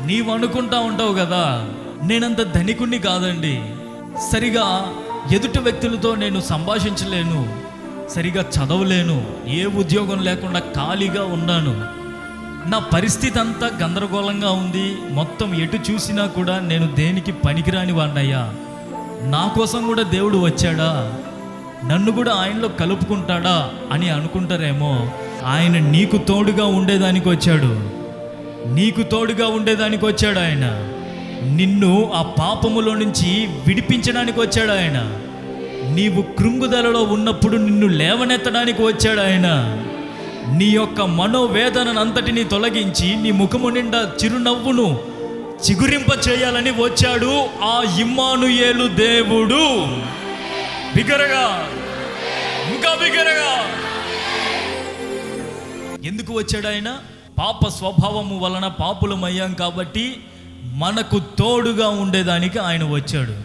నీవు అనుకుంటా ఉంటావు కదా, నేనంత ధనికుణ్ణి కాదండి, సరిగా ఎదుటి వ్యక్తులతో నేను సంభాషించలేను, సరిగా చదవలేను, ఏ ఉద్యోగం లేకుండా ఖాళీగా ఉన్నాను, నా పరిస్థితి అంతా గందరగోళంగా ఉంది, మొత్తం ఎటు చూసినా కూడా నేను దేనికి పనికిరాని వాడినయ్యా, నా కోసం కూడా దేవుడు వచ్చాడా, నన్ను కూడా ఆయనలో కలుపుకుంటాడా అని అనుకుంటారేమో. ఆయన నీకు తోడుగా ఉండేదానికి వచ్చాడు, నీకు తోడుగా ఉండేదానికి వచ్చాడు. ఆయన నిన్ను ఆ పాపములో నుంచి విడిపించడానికి వచ్చాడు. ఆయన నీవు కృంగుదలలో ఉన్నప్పుడు నిన్ను లేవనెత్తడానికి వచ్చాడు. ఆయన నీ యొక్క మనోవేదనను అంతటిని తొలగించి నీ ముఖము నిండా చిరునవ్వును చిగురింప చేయాలని వచ్చాడు ఆ ఇమ్మానుయేలు దేవుడు. బిగ్గరగా, ఇంకా బిగ్గరగా. ఎందుకు వచ్చాడు ఆయన? పాప స్వభావము వలన పాపులమయ్యాం కాబట్టి మనకు తోడుగా ఉండేదానికి ఆయన వచ్చాడు.